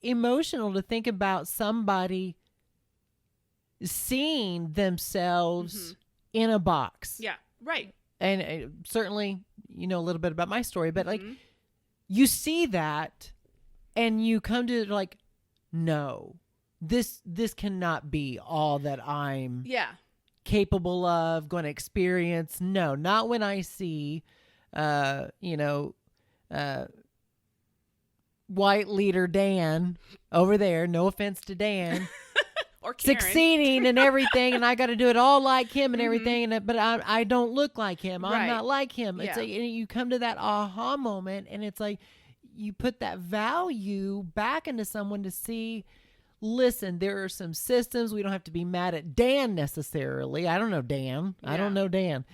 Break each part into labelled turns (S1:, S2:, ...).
S1: emotional to think about somebody seeing themselves in a box.
S2: Yeah. Right.
S1: And certainly, you know a little bit about my story, but like,
S2: Mm-hmm.
S1: you see that and you come to like, no, this cannot be all that I'm
S2: Yeah.
S1: capable of, going to experience. No, not when I see, white leader Dan over there. No offense to Dan.
S2: Or Karen.
S1: Succeeding and everything, and I got to do it all like him and
S2: Mm-hmm.
S1: everything. But I don't look like him. I'm
S2: Right.
S1: not like him.
S2: Yeah.
S1: It's like, and you come to that aha moment, and it's like you put that value back into someone to see. Listen, there are some systems. We don't have to be mad at Dan necessarily. I don't know Dan. I
S2: Yeah.
S1: don't know Dan,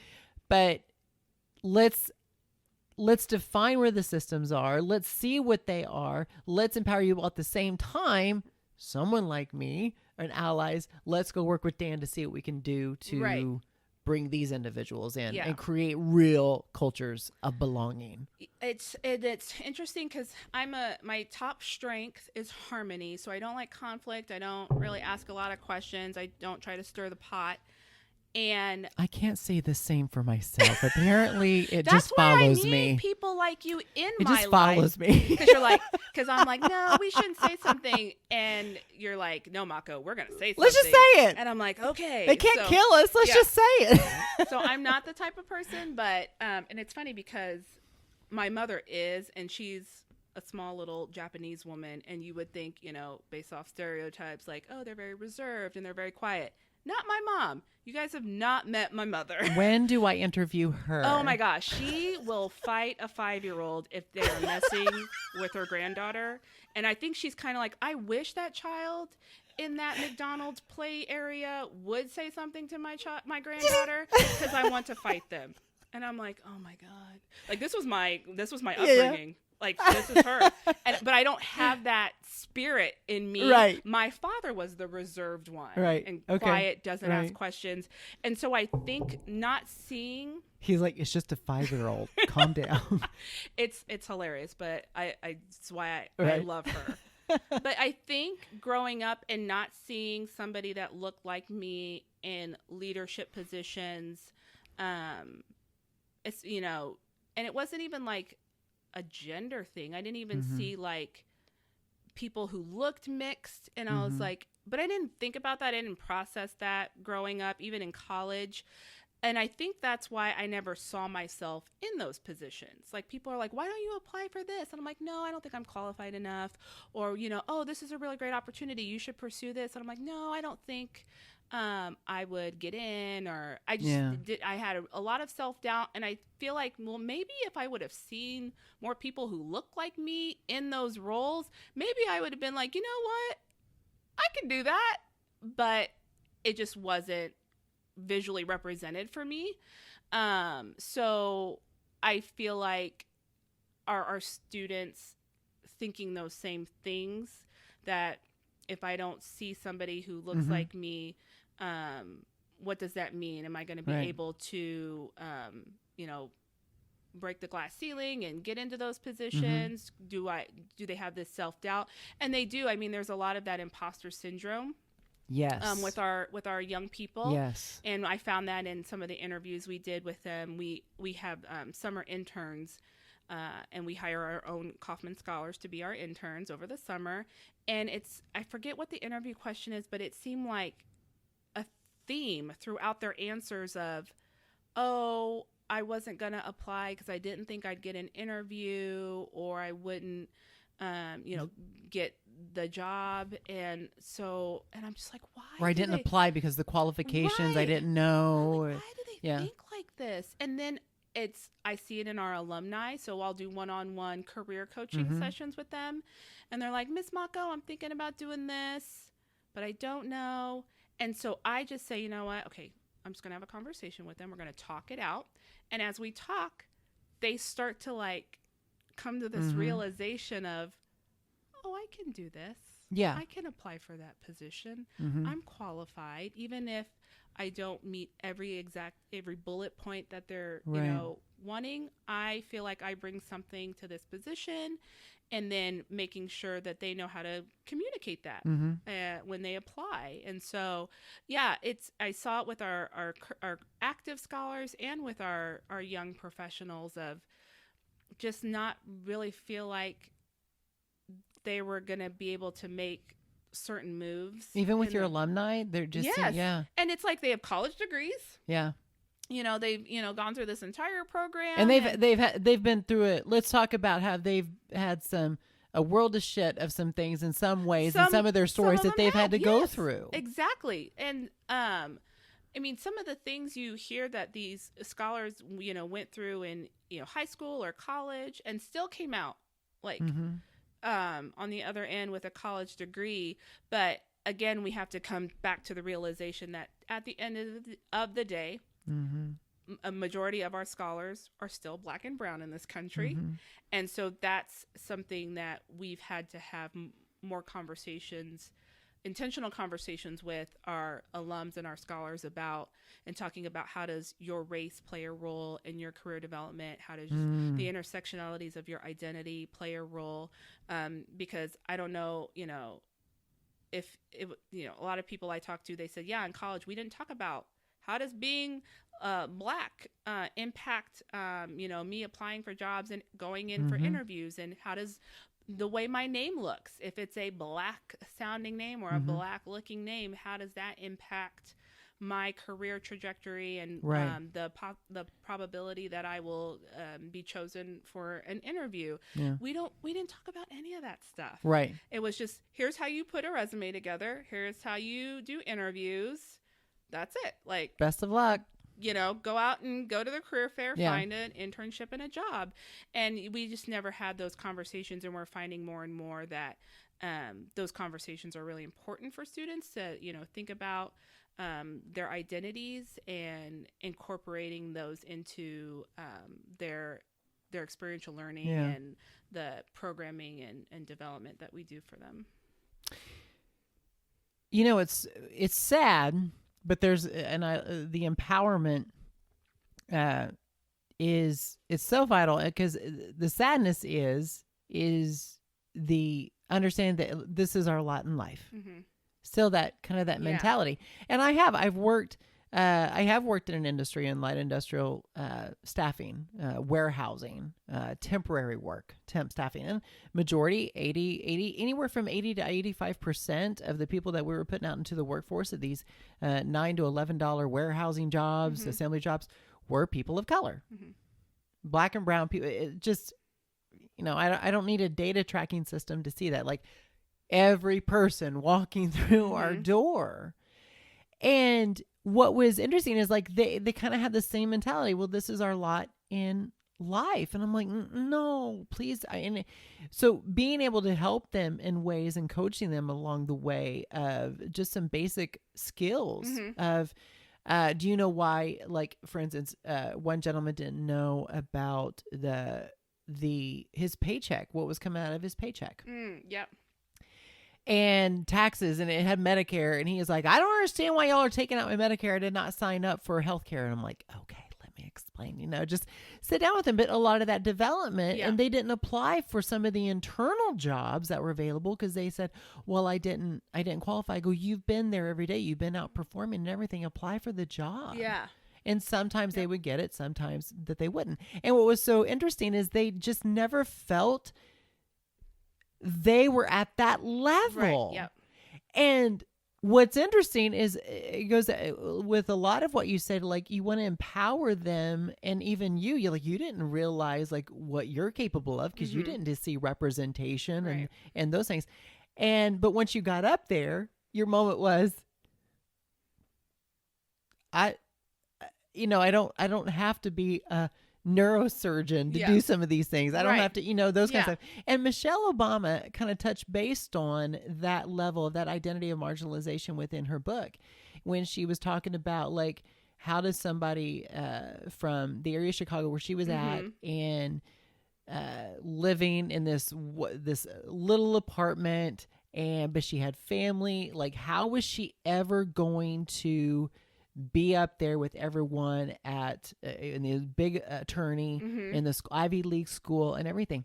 S1: but let's define where the systems are. Let's see what they are. Let's empower you, while at the same time, someone like me and allies, let's go work with Dan to see what we can do to bring these individuals in and create real cultures of belonging.
S2: It's interesting because my top strength is harmony. So I don't like conflict. I don't really ask a lot of questions. I don't try to stir the pot. And
S1: I can't say the same for myself. Apparently, it
S2: that's
S1: just follows
S2: why I need
S1: me.
S2: people like you in
S1: It
S2: my
S1: just follows
S2: life.
S1: me.
S2: Because I'm like, no, we shouldn't say something. And you're like, no, Mako, we're going to say something.
S1: Let's just say it.
S2: And I'm like, okay.
S1: They can't kill us. Let's just say it.
S2: So I'm not the type of person, but, and it's funny because my mother is, and she's a small little Japanese woman. And you would think, based off stereotypes, like, oh, they're very reserved and they're very quiet. Not my mom. You guys have not met my mother.
S1: When do I interview her?
S2: Oh my gosh. She will fight a 5-year-old if they are messing with her granddaughter. And I think she's kind of like, I wish that child in that McDonald's play area would say something to my granddaughter because I want to fight them. And I'm like, oh my God. Like this was my upbringing. Yeah. Like this is her. But I don't have that spirit in me.
S1: Right.
S2: My father was the reserved one.
S1: Right.
S2: And
S1: Okay.
S2: quiet, doesn't ask questions. And so I think not seeing.
S1: He's like, it's just a 5-year-old. Calm down.
S2: It's hilarious, but it's why I love her. But I think growing up and not seeing somebody that looked like me in leadership positions, it's, and it wasn't even like a gender thing. I didn't even see like people who looked mixed, and I was like, but I didn't think about that. I didn't process that growing up, even in college. And I think that's why I never saw myself in those positions. Like people are like, why don't you apply for this? And I'm like, no, I don't think I'm qualified enough. Or, oh, this is a really great opportunity. You should pursue this. And I'm like, no, I don't think I would get in, or I had a lot of self-doubt. And I feel like, well, maybe if I would have seen more people who look like me in those roles, maybe I would have been like, you know what? I can do that. But it just wasn't visually represented for me. So I feel like our students thinking those same things, that if I don't see somebody who looks like me, what does that mean? Am I going to be able to, break the glass ceiling and get into those positions? Do they have this self-doubt? And they do. I mean, there's a lot of that imposter syndrome.
S1: Yes.
S2: With our young people.
S1: Yes.
S2: And I found that in some of the interviews we did with them. We have summer interns, and we hire our own Kaufman scholars to be our interns over the summer. And I forget what the interview question is, but it seemed like a theme throughout their answers of, oh, I wasn't going to apply because I didn't think I'd get an interview, or I wouldn't, get the job. And I'm just like, why?
S1: Or I didn't apply because the qualifications I didn't know.
S2: Like, why do they think like this? And then I see it in our alumni. So I'll do one-on-one career coaching sessions with them. And they're like, Miss Mako, I'm thinking about doing this, but I don't know. And so I just say, you know what? Okay, I'm just going to have a conversation with them. We're going to talk it out. And as we talk, they start to like come to this realization of, oh, I can do this.
S1: Yeah.
S2: I can apply for that position. I'm qualified, even if I don't meet every bullet point that they're,
S1: Right.
S2: wanting. I feel like I bring something to this position, and then making sure that they know how to communicate that
S1: Mm-hmm.
S2: when they apply. And so, yeah, I saw it with our active scholars and with our young professionals of just not really feel like they were going to be able to make certain moves.
S1: Even with your alumni, they're just
S2: yes.
S1: yeah.
S2: And it's like they have college degrees.
S1: Yeah.
S2: They've gone through this entire program,
S1: and they've been through it. Let's talk about how they've had a world of shit of some things in some ways, and some of their stories that they've had to go through.
S2: Exactly. And I mean, some of the things you hear that these scholars went through in high school or college and still came out like on the other end with a college degree. But again, we have to come back to the realization that at the end of the day, a majority of our scholars are still Black and brown in this country. And so that's something that we've had to have more intentional conversations with our alums and our scholars about, and talking about how does your race play a role in your career development? How does the intersectionalities of your identity play a role? Because I don't know, if a lot of people I talked to, they said, yeah, in college, we didn't talk about how does being Black impact, me applying for jobs and going in for interviews, and how does the way my name looks, if it's a Black sounding name or a Black looking name, how does that impact my career trajectory and the probability that I will be chosen for an interview?
S1: Yeah.
S2: We didn't talk about any of that stuff.
S1: Right.
S2: It was just, here's how you put a resume together. Here's how you do interviews. That's it. Like,
S1: best of luck.
S2: Go out and go to the career fair, find an internship and a job. And we just never had those conversations. And we're finding more and more that those conversations are really important for students to, think about their identities and incorporating those into their experiential learning and the programming and development that we do for them.
S1: It's sad, but there's the empowerment it's so vital, because the sadness is the understanding that this is our lot in life. Still that kind of that mentality. And I have worked in an industry, in light industrial staffing, warehousing, temporary work, temp staffing, and majority 80 anywhere from 80 to 85% of the people that we were putting out into the workforce of these $9 to $11 warehousing jobs, assembly jobs, were people of color, Black and brown people. It just, I don't need a data tracking system to see that. Like, every person walking through our door. And what was interesting is, like, they kind of had the same mentality. Well, this is our lot in life. And I'm like, no, please. And so being able to help them in ways and coaching them along the way of just some basic skills of, do you know why, like, for instance, one gentleman didn't know about his paycheck, what was coming out of his paycheck.
S2: Yep.
S1: And taxes, and it had Medicare, and he is like, I don't understand why y'all are taking out my Medicare. I did not sign up for healthcare. And I'm like, okay, let me explain. Just sit down with him. But a lot of that development, and they didn't apply for some of the internal jobs that were available because they said, well, I didn't qualify. I go, you've been there every day, you've been out performing and everything. Apply for the job.
S2: Yeah.
S1: And sometimes they would get it, sometimes that they wouldn't. And what was so interesting is they just never felt they were at that level.
S2: Right. Yep.
S1: And what's interesting is it goes with a lot of what you said, like, you want to empower them. And even you didn't realize, like, what you're capable of, because you didn't just see representation and those things. But once you got up there, your moment was, I don't have to be a neurosurgeon to do some of these things. I don't have to, those kinds of stuff. And Michelle Obama kind of touched based on that level of that identity of marginalization within her book, when she was talking about, like, how does somebody from the area of Chicago where she was at, and living in this little apartment, but she had family, like, how was she ever going to be up there with everyone at in the big attorney in the Ivy League school and everything.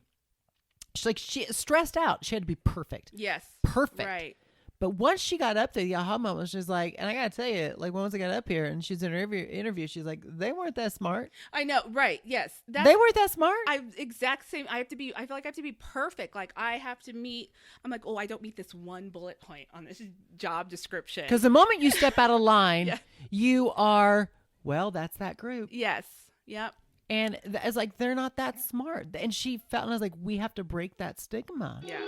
S1: She stressed out. She had to be perfect.
S2: Yes.
S1: Perfect.
S2: Right.
S1: But once she got up there, the aha moment was just like, and I gotta tell you, like once I got up here and she's in her interview, she's like, they weren't that smart.
S2: I know, right? Yes,
S1: they weren't that smart.
S2: I exact same. I feel like I have to be perfect. Like I have to meet. I'm like, oh, I don't meet this one bullet point on this job description.
S1: Because the moment you step out of line, you are, well, that's that group.
S2: Yes. Yep.
S1: And it's like, they're not that smart. And she felt, and I was like, we have to break that stigma.
S2: Yeah.